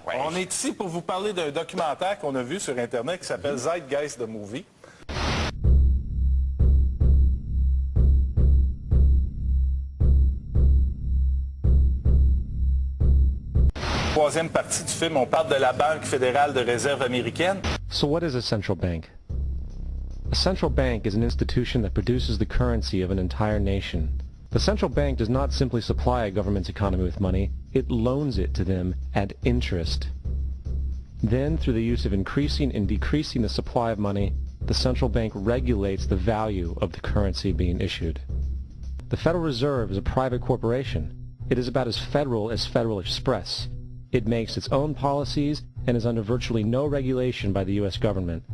Ouais. On est ici pour vous parler d'un documentaire qu'on a vu sur Internet qui s'appelle Zeitgeist Addendum. Troisième partie du film, on parle de la Banque fédérale de réserve américaine. So what is a central bank? A central bank is an institution that produces the currency of an entire nation. The central bank does not simply supply a government's economy with money, it loans it to them at interest. Then, through the use of increasing and decreasing the supply of money, the central bank regulates the value of the currency being issued. The Federal Reserve is a private corporation. It is about as Federal Express. It makes its own policies and is under virtually no regulation by the U.S. government.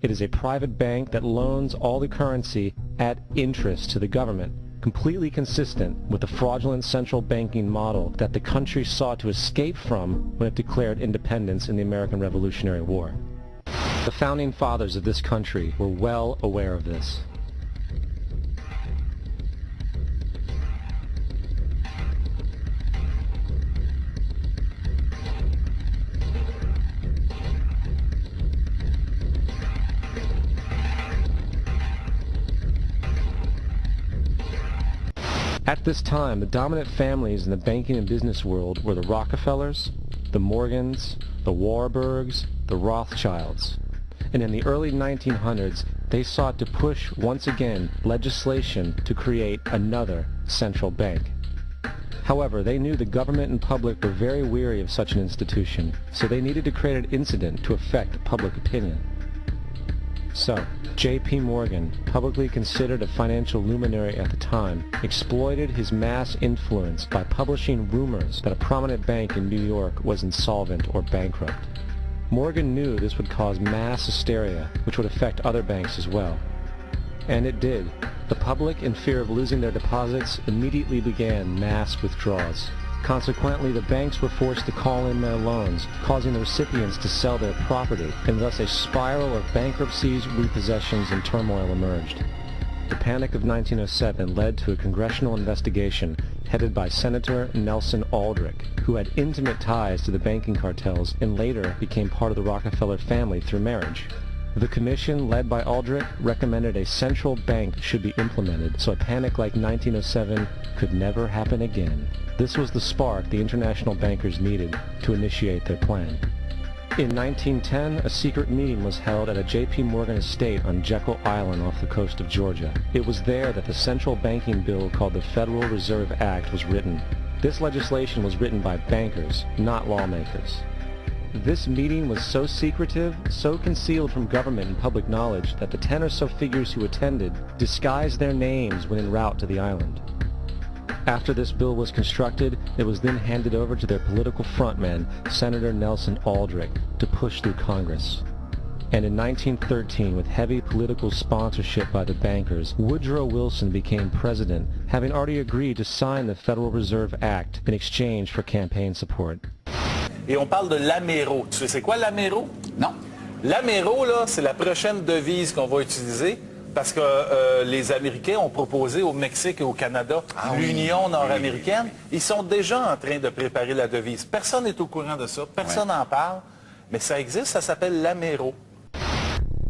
It is a private bank that loans all the currency at interest to the government, completely consistent with the fraudulent central banking model that the country sought to escape from when it declared independence in the American Revolutionary War. The founding fathers of this country were well aware of this. At this time, the dominant families in the banking and business world were the Rockefellers, the Morgans, the Warburgs, the Rothschilds. And in the early 1900s, they sought to push, once again, legislation to create another central bank. However, they knew the government and public were very weary of such an institution, so they needed to create an incident to affect public opinion. So, J.P. Morgan, publicly considered a financial luminary at the time, exploited his mass influence by publishing rumors that a prominent bank in New York was insolvent or bankrupt. Morgan knew this would cause mass hysteria, which would affect other banks as well. And it did. The public, in fear of losing their deposits, immediately began mass withdrawals. Consequently, the banks were forced to call in their loans, causing the recipients to sell their property, and thus a spiral of bankruptcies, repossessions, and turmoil emerged. The Panic of 1907 led to a congressional investigation headed by Senator Nelson Aldrich, who had intimate ties to the banking cartels and later became part of the Rockefeller family through marriage. The commission, led by Aldrich, recommended a central bank should be implemented so a panic like 1907 could never happen again. This was the spark the international bankers needed to initiate their plan. In 1910, a secret meeting was held at a J.P. Morgan estate on Jekyll Island off the coast of Georgia. It was there that the central banking bill called the Federal Reserve Act was written. This legislation was written by bankers, not lawmakers. This meeting was so secretive, so concealed from government and public knowledge that the 10 or so figures who attended disguised their names when en route to the island. After this bill was constructed, it was then handed over to their political frontman, Senator Nelson Aldrich, to push through Congress. And in 1913, with heavy political sponsorship by the bankers, Woodrow Wilson became president, having already agreed to sign the Federal Reserve Act in exchange for campaign support. Et on parle de l'Amero. Tu sais c'est quoi l'Amero? Non. L'Amero, là, c'est la prochaine devise qu'on va utiliser parce que les Américains ont proposé au Mexique et au Canada l'Union nord-américaine. Ils sont déjà en train de préparer la devise. Personne n'est au courant de ça, personne n'en parle, mais ça existe, ça s'appelle l'Amero.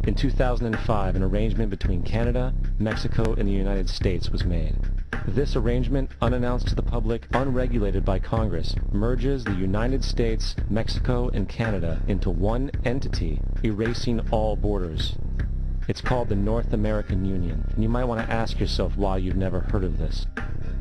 In 2005, an arrangement between Canada, Mexico, and the United States was made. This arrangement, unannounced to the public, unregulated by Congress, merges the United States, Mexico, and Canada into one entity, erasing all borders. It's called the North American Union, and you might want to ask yourself why you've never heard of this.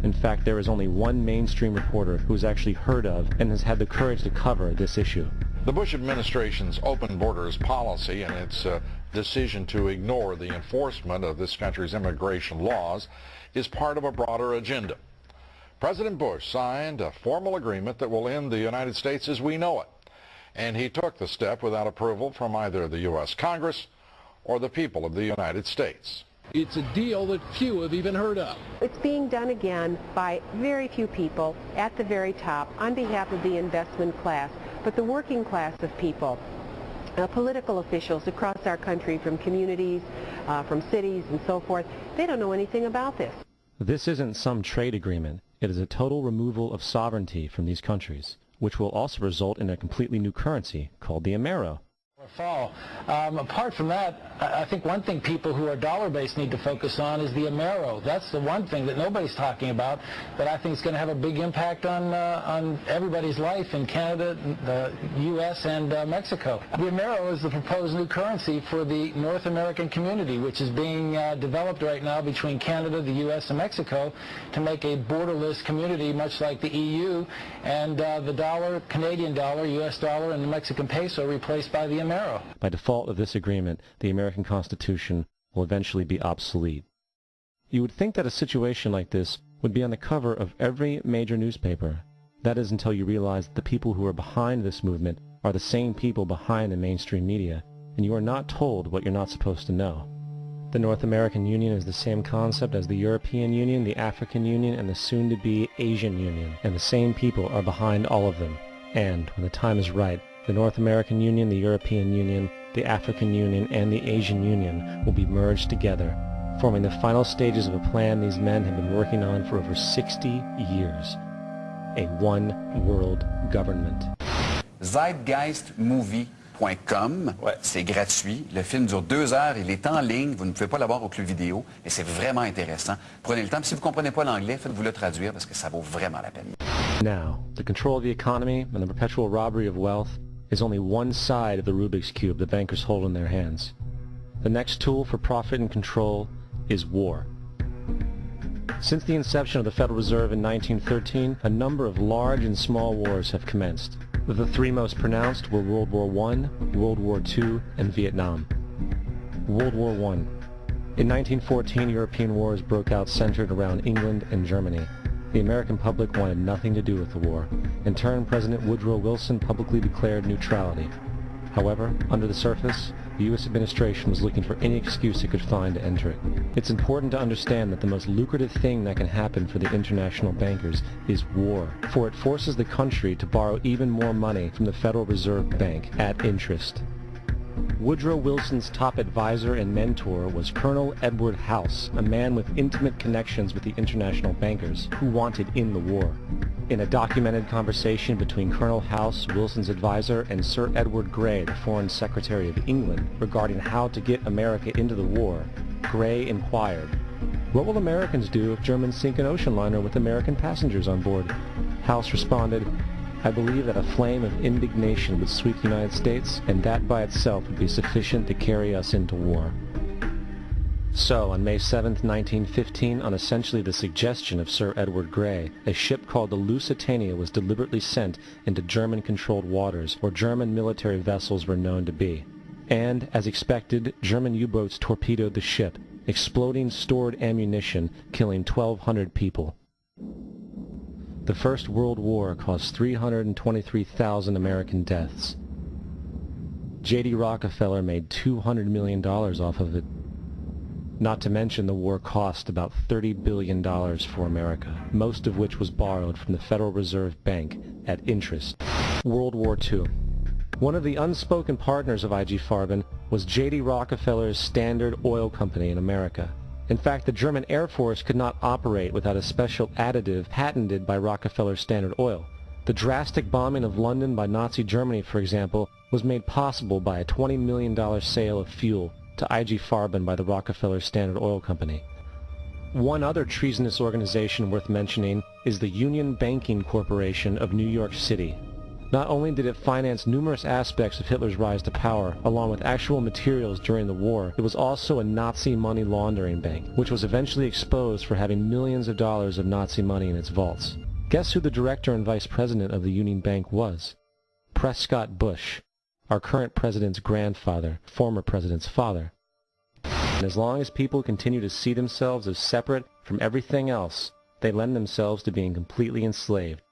In fact, there is only one mainstream reporter who has actually heard of and has had the courage to cover this issue. The Bush administration's open borders policy and its decision to ignore the enforcement of this country's immigration laws is part of a broader agenda. President Bush signed a formal agreement that will end the United States as we know it, and he took the step without approval from either the U.S. Congress or the people of the United States. It's a deal that few have even heard of. It's being done again by very few people at the very top on behalf of the investment class, but the working class of people. Political officials across our country, from communities, from cities and so forth, they don't know anything about this. This isn't some trade agreement. It is a total removal of sovereignty from these countries. which will also result in a completely new currency called the Amero. Fall. Apart from that, I think one thing people who are dollar-based need to focus on is the Amero. That's the one thing that nobody's talking about, but I think it's going to have a big impact on everybody's life in Canada, the U.S., and Mexico. The Amero is the proposed new currency for the North American community, which is being developed right now between Canada, the U.S., and Mexico to make a borderless community, much like the EU, and the dollar, Canadian dollar, U.S. dollar, and the Mexican peso replaced by the Amero. By default of this agreement, the American Constitution will eventually be obsolete. You would think that a situation like this would be on the cover of every major newspaper. That is until you realize that the people who are behind this movement are the same people behind the mainstream media, and you are not told what you're not supposed to know. The North American Union is the same concept as the European Union, the African Union, and the soon-to-be Asian Union, and the same people are behind all of them. And, when the time is right, the North American Union, the European Union, the African Union, and the Asian Union will be merged together, forming the final stages of a plan these men have been working on for over 60 years. A one-world government. Zeitgeistmovie.com, c'est gratuit. Le film dure 2 heures, il est en ligne, vous ne pouvez pas l'avoir au club vidéo, mais c'est vraiment intéressant. Prenez le temps, si vous ne comprenez pas l'anglais, faites-vous le traduire parce que ça vaut vraiment la peine. Now, the control of the economy and the perpetual robbery of wealth is only one side of the Rubik's Cube the bankers hold in their hands. The next tool for profit and control is war. Since the inception of the Federal Reserve in 1913, a number of large and small wars have commenced. The 3 most pronounced were World War I, World War II, and Vietnam. World War I. In 1914, European wars broke out centered around England and Germany. The American public wanted nothing to do with the war. In turn, President Woodrow Wilson publicly declared neutrality. However, under the surface, the U.S. administration was looking for any excuse it could find to enter it. It's important to understand that the most lucrative thing that can happen for the international bankers is war, for it forces the country to borrow even more money from the Federal Reserve Bank at interest. Woodrow Wilson's top advisor and mentor was Colonel Edward House, a man with intimate connections with the international bankers who wanted in the war. In a documented conversation between Colonel House, Wilson's advisor, and Sir Edward Grey, the Foreign Secretary of England, regarding how to get America into the war, Grey inquired, "What will Americans do if Germans sink an ocean liner with American passengers on board?" House responded, "I believe that a flame of indignation would sweep the United States, and that by itself would be sufficient to carry us into war." So, on May 7, 1915, on essentially the suggestion of Sir Edward Grey, a ship called the Lusitania was deliberately sent into German-controlled waters, where German military vessels were known to be. And, as expected, German U-boats torpedoed the ship, exploding stored ammunition, killing 1,200 people. The First World War caused 323,000 American deaths. J.D. Rockefeller made $200 million off of it. Not to mention the war cost about $30 billion for America, most of which was borrowed from the Federal Reserve Bank at interest. World War II. One of the unspoken partners of IG Farben was J.D. Rockefeller's Standard Oil Company in America. In fact, the German Air Force could not operate without a special additive patented by Rockefeller Standard Oil. The drastic bombing of London by Nazi Germany, for example, was made possible by a $20 million sale of fuel to IG Farben by the Rockefeller Standard Oil Company. One other treasonous organization worth mentioning is the Union Banking Corporation of New York City. Not only did it finance numerous aspects of Hitler's rise to power, along with actual materials during the war, it was also a Nazi money laundering bank, which was eventually exposed for having millions of dollars of Nazi money in its vaults. Guess who the director and vice president of the Union Bank was? Prescott Bush, our current president's grandfather, former president's father. And as long as people continue to see themselves as separate from everything else, they lend themselves to being completely enslaved.